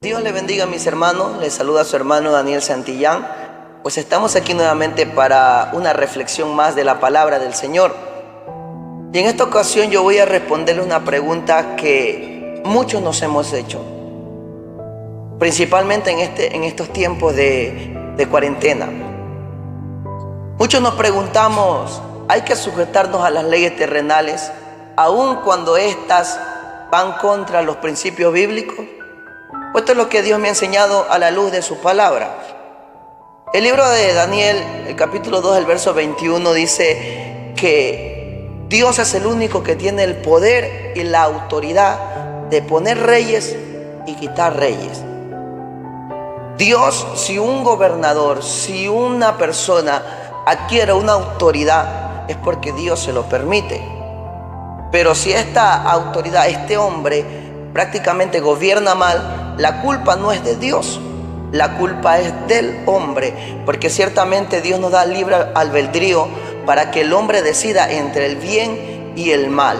Dios le bendiga a mis hermanos, les saluda a su hermano Daniel Santillán. Pues estamos aquí nuevamente para una reflexión más de la palabra del Señor. Y en esta ocasión yo voy a responderle una pregunta que muchos nos hemos hecho, principalmente en estos tiempos de cuarentena. Muchos nos preguntamos, ¿hay que sujetarnos a las leyes terrenales aun cuando éstas van contra los principios bíblicos? Pues esto es lo que Dios me ha enseñado a la luz de su palabra. El libro de Daniel, el capítulo 2, el verso 21, dice que Dios es el único que tiene el poder y la autoridad de poner reyes y quitar reyes. Dios, si un gobernador, si una persona adquiere una autoridad, es porque Dios se lo permite. Pero si esta autoridad, este hombre, prácticamente gobierna mal, la culpa no es de Dios, la culpa es del hombre, porque ciertamente Dios nos da libre albedrío para que el hombre decida entre el bien y el mal.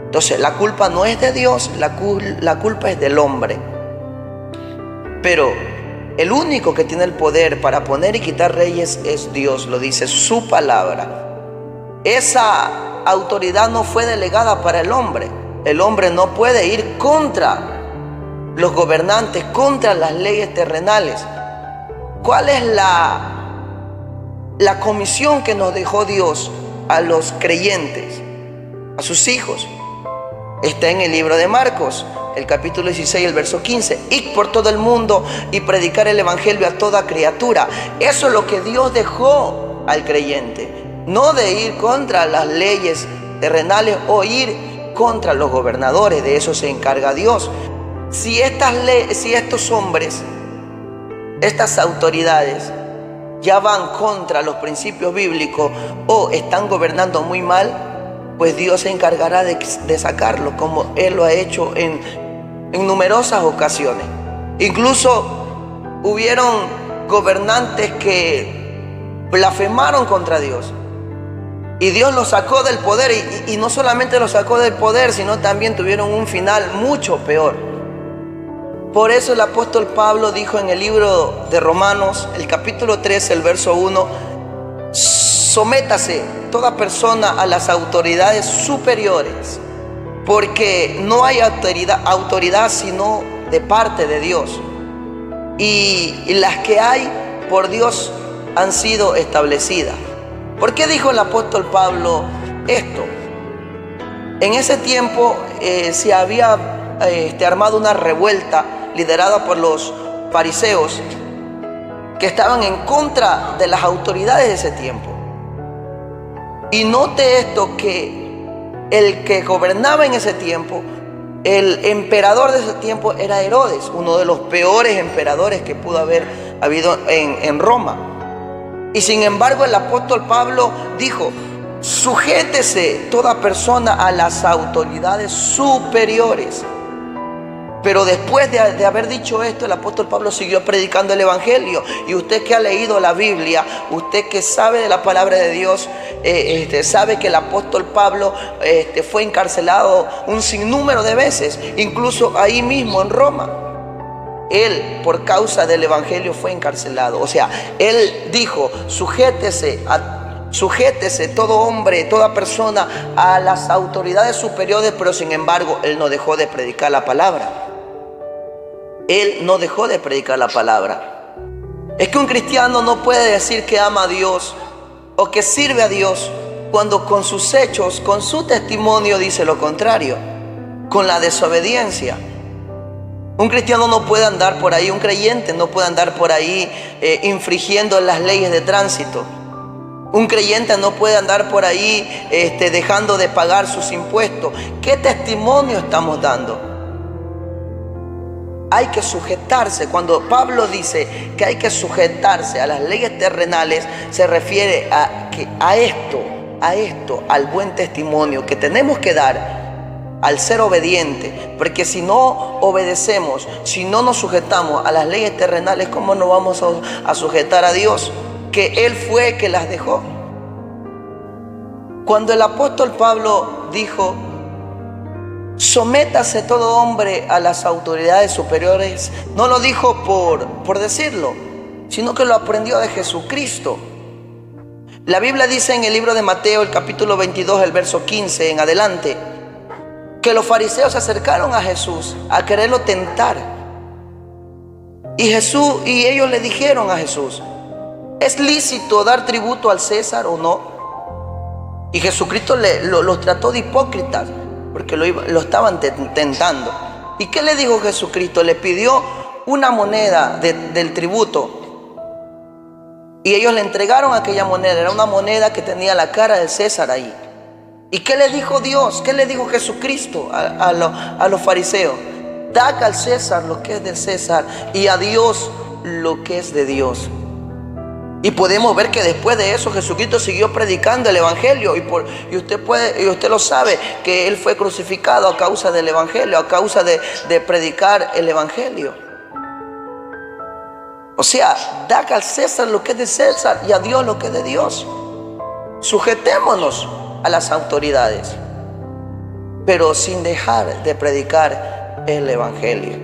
Entonces la culpa no es de Dios, la culpa es del hombre. Pero el único que tiene el poder para poner y quitar reyes es Dios, lo dice su palabra. Esa autoridad no fue delegada para el hombre. El hombre no puede ir contra los gobernantes, contra las leyes terrenales. ¿Cuál es la comisión que nos dejó Dios a los creyentes, a sus hijos? Está en el libro de Marcos, el capítulo 16, el verso 15. Id por todo el mundo y predicar el evangelio a toda criatura. Eso es lo que Dios dejó al creyente. No de ir contra las leyes terrenales o ir contra los gobernadores. De eso se encarga Dios. Si estos hombres, estas autoridades ya van contra los principios bíblicos o están gobernando muy mal, pues Dios se encargará de sacarlo, como Él lo ha hecho en numerosas ocasiones. Incluso hubieron gobernantes que blasfemaron contra Dios y Dios los sacó del poder, y no solamente los sacó del poder, sino también tuvieron un final mucho peor. Por eso el apóstol Pablo dijo en el libro de Romanos, el capítulo 13, el verso 1, sométase toda persona a las autoridades superiores, porque no hay autoridad sino de parte de Dios, y las que hay por Dios han sido establecidas. ¿Por qué dijo el apóstol Pablo esto? En ese tiempo se había armado una revuelta liderada por los fariseos, que estaban en contra de las autoridades de ese tiempo. Y note esto, que el que gobernaba en ese tiempo, el emperador de ese tiempo, era Herodes, uno de los peores emperadores que pudo haber habido en Roma. Y sin embargo el apóstol Pablo dijo: sujétese toda persona a las autoridades superiores. Pero después de haber dicho esto, el apóstol Pablo siguió predicando el evangelio. Y usted que ha leído la Biblia, usted que sabe de la palabra de Dios, sabe que el apóstol Pablo fue encarcelado un sinnúmero de veces, incluso ahí mismo en Roma. Él, por causa del evangelio, fue encarcelado. O sea, él dijo: sujétese todo hombre, toda persona a las autoridades superiores. Pero sin embargo, él no dejó de predicar la palabra. Él no dejó de predicar la palabra. Es que un cristiano no puede decir que ama a Dios o que sirve a Dios cuando con sus hechos, con su testimonio, dice lo contrario, con la desobediencia. Un cristiano no puede andar por ahí, un creyente no puede andar por ahí infringiendo las leyes de tránsito. Un creyente no puede andar por ahí dejando de pagar sus impuestos. ¿Qué testimonio estamos dando? Hay que sujetarse. Cuando Pablo dice que hay que sujetarse a las leyes terrenales, se refiere a esto, al buen testimonio que tenemos que dar al ser obediente. Porque si no obedecemos, si no nos sujetamos a las leyes terrenales, ¿cómo nos vamos a sujetar a Dios, que Él fue el que las dejó? Cuando el apóstol Pablo dijo sométase todo hombre a las autoridades superiores, no lo dijo por decirlo, sino que lo aprendió de Jesucristo. La Biblia dice en el libro de Mateo, el capítulo 22, el verso 15 en adelante, que los fariseos se acercaron a Jesús a quererlo tentar. Y ellos le dijeron a Jesús: ¿es lícito dar tributo al César o no? Y Jesucristo los trató de hipócritas, porque lo estaban tentando. ¿Y qué le dijo Jesucristo? Le pidió una moneda del tributo. Y ellos le entregaron aquella moneda. Era una moneda que tenía la cara del César ahí. ¿Y qué le dijo Dios? ¿Qué le dijo Jesucristo a los fariseos? Dad al César lo que es del César y a Dios lo que es de Dios. Y podemos ver que después de eso Jesucristo siguió predicando el evangelio, y usted lo sabe, que Él fue crucificado a causa del evangelio, a causa de predicar el evangelio. O sea, da al César lo que es de César y a Dios lo que es de Dios. Sujetémonos a las autoridades, pero sin dejar de predicar el evangelio.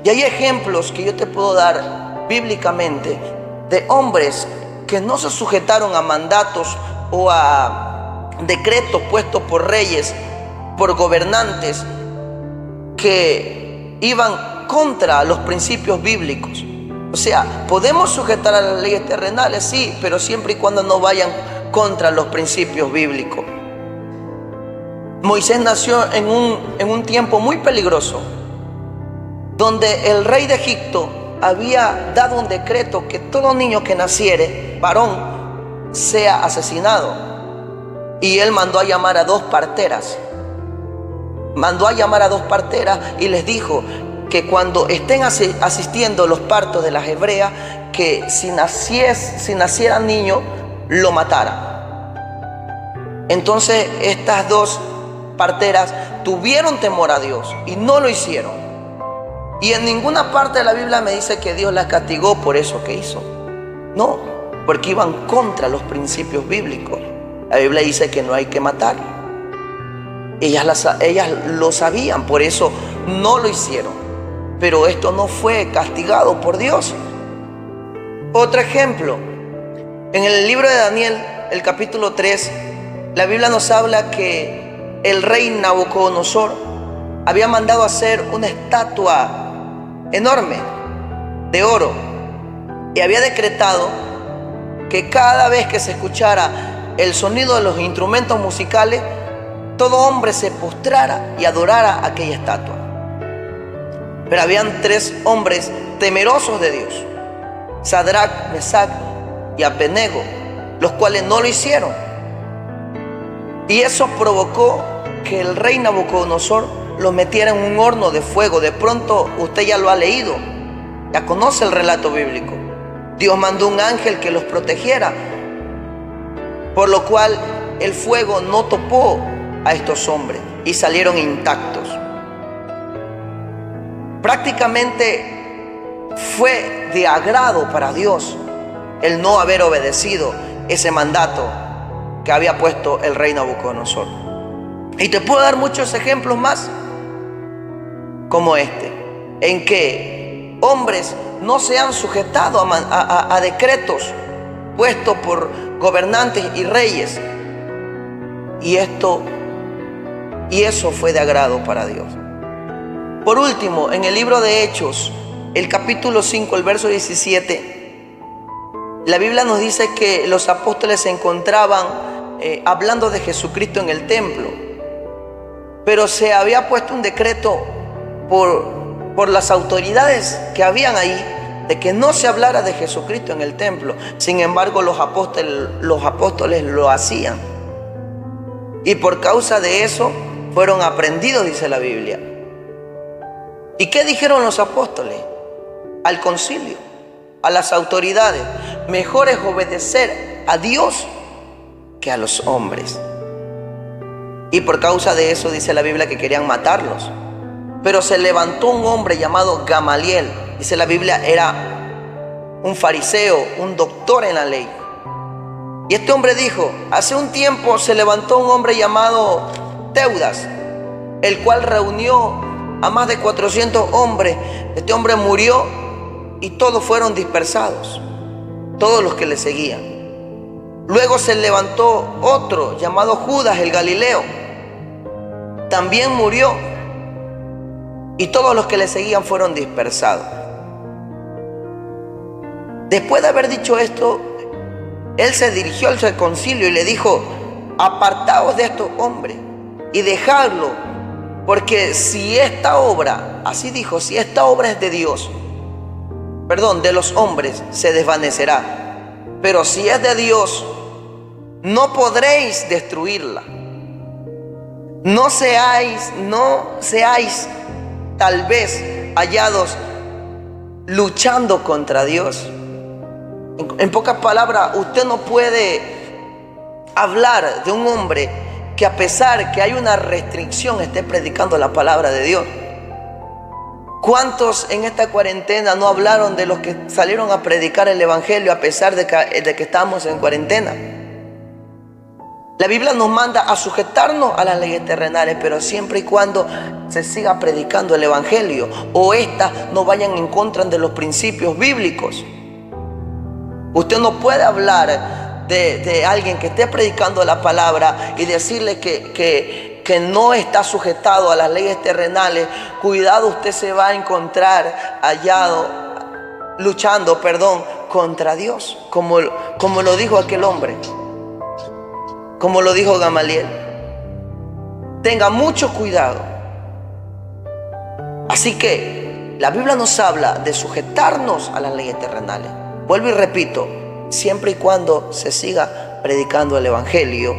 Y hay ejemplos que yo te puedo dar bíblicamente de hombres que no se sujetaron a mandatos o a decretos puestos por reyes, por gobernantes, que iban contra los principios bíblicos. O sea, podemos sujetar a las leyes terrenales, sí, pero siempre y cuando no vayan contra los principios bíblicos. Moisés nació en un tiempo muy peligroso, donde el rey de Egipto había dado un decreto que todo niño que naciere, varón, sea asesinado. Y él mandó a llamar a dos parteras. Y les dijo que cuando estén asistiendo los partos de las hebreas, que si naciera niño, lo matara. Entonces estas dos parteras tuvieron temor a Dios y no lo hicieron. Y en ninguna parte de la Biblia me dice que Dios las castigó por eso que hizo. No, porque iban contra los principios bíblicos. La Biblia dice que no hay que matar. Ellas lo sabían, por eso no lo hicieron. Pero esto no fue castigado por Dios. Otro ejemplo, en el libro de Daniel, el capítulo 3, la Biblia nos habla que el rey Nabucodonosor había mandado hacer una estatua enorme de oro, y había decretado que cada vez que se escuchara el sonido de los instrumentos musicales, todo hombre se postrara y adorara aquella estatua. Pero habían tres hombres temerosos de Dios: Sadrach, Mesach y Abednego, los cuales no lo hicieron. Y eso provocó que el rey Nabucodonosor los metiera en un horno de fuego. De pronto usted ya lo ha leído, ya conoce el relato bíblico. Dios mandó un ángel que los protegiera, por lo cual el fuego no topó a estos hombres y salieron intactos. Prácticamente fue de agrado para Dios el no haber obedecido ese mandato que había puesto el rey Nabucodonosor. Y te puedo dar muchos ejemplos más como este, en que hombres no se han sujetado a decretos puestos por gobernantes y reyes, y eso fue de agrado para Dios. Por último, en el libro de Hechos, el capítulo 5, el verso 17, la Biblia nos dice que los apóstoles se encontraban hablando de Jesucristo en el templo, pero se había puesto un decreto por las autoridades que habían ahí de que no se hablara de Jesucristo en el templo. Sin embargo, los apóstoles lo hacían, y por causa de eso fueron aprendidos, dice la Biblia. ¿Y qué dijeron los apóstoles al concilio, a las autoridades? Mejor es obedecer a Dios que a los hombres. Y por causa de eso dice la Biblia que querían matarlos. Pero se levantó un hombre llamado Gamaliel. Dice la Biblia, era un fariseo, un doctor en la ley. Y este hombre dijo: hace un tiempo se levantó un hombre llamado Teudas, el cual reunió a más de 400 hombres. Este hombre murió y todos fueron dispersados, todos los que le seguían. Luego se levantó otro llamado Judas el Galileo. También murió y todos los que le seguían fueron dispersados. Después de haber dicho esto, él se dirigió al concilio y le dijo: apartaos de estos hombres y dejadlo, porque si esta obra, así dijo, si esta obra es de Dios, de los hombres, se desvanecerá. Pero si es de Dios, no podréis destruirla. No seáis tal vez hallados luchando contra Dios. En pocas palabras, usted no puede hablar de un hombre que, a pesar que hay una restricción, esté predicando la palabra de Dios. ¿Cuántos en esta cuarentena no hablaron de los que salieron a predicar el evangelio a pesar de que estamos en cuarentena? La Biblia nos manda a sujetarnos a las leyes terrenales, pero siempre y cuando se siga predicando el evangelio, o éstas no vayan en contra de los principios bíblicos. Usted no puede hablar de alguien que esté predicando la palabra y decirle que no está sujetado a las leyes terrenales. Cuidado, usted se va a encontrar luchando contra Dios, como lo dijo aquel hombre, como lo dijo Gamaliel. Tenga mucho cuidado. Así que la Biblia nos habla de sujetarnos a las leyes terrenales. Vuelvo y repito, siempre y cuando se siga predicando el evangelio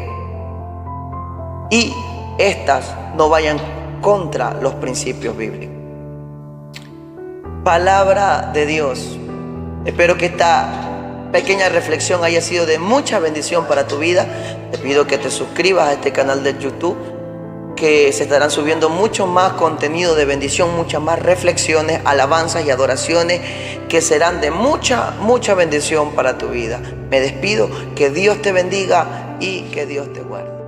y estas no vayan contra los principios bíblicos. Palabra de Dios. Espero que esta pequeña reflexión haya sido de mucha bendición para tu vida. Te pido que te suscribas a este canal de YouTube, que se estarán subiendo mucho más contenido de bendición, muchas más reflexiones, alabanzas y adoraciones que serán de mucha bendición para tu vida. Me despido, que Dios te bendiga y que Dios te guarde.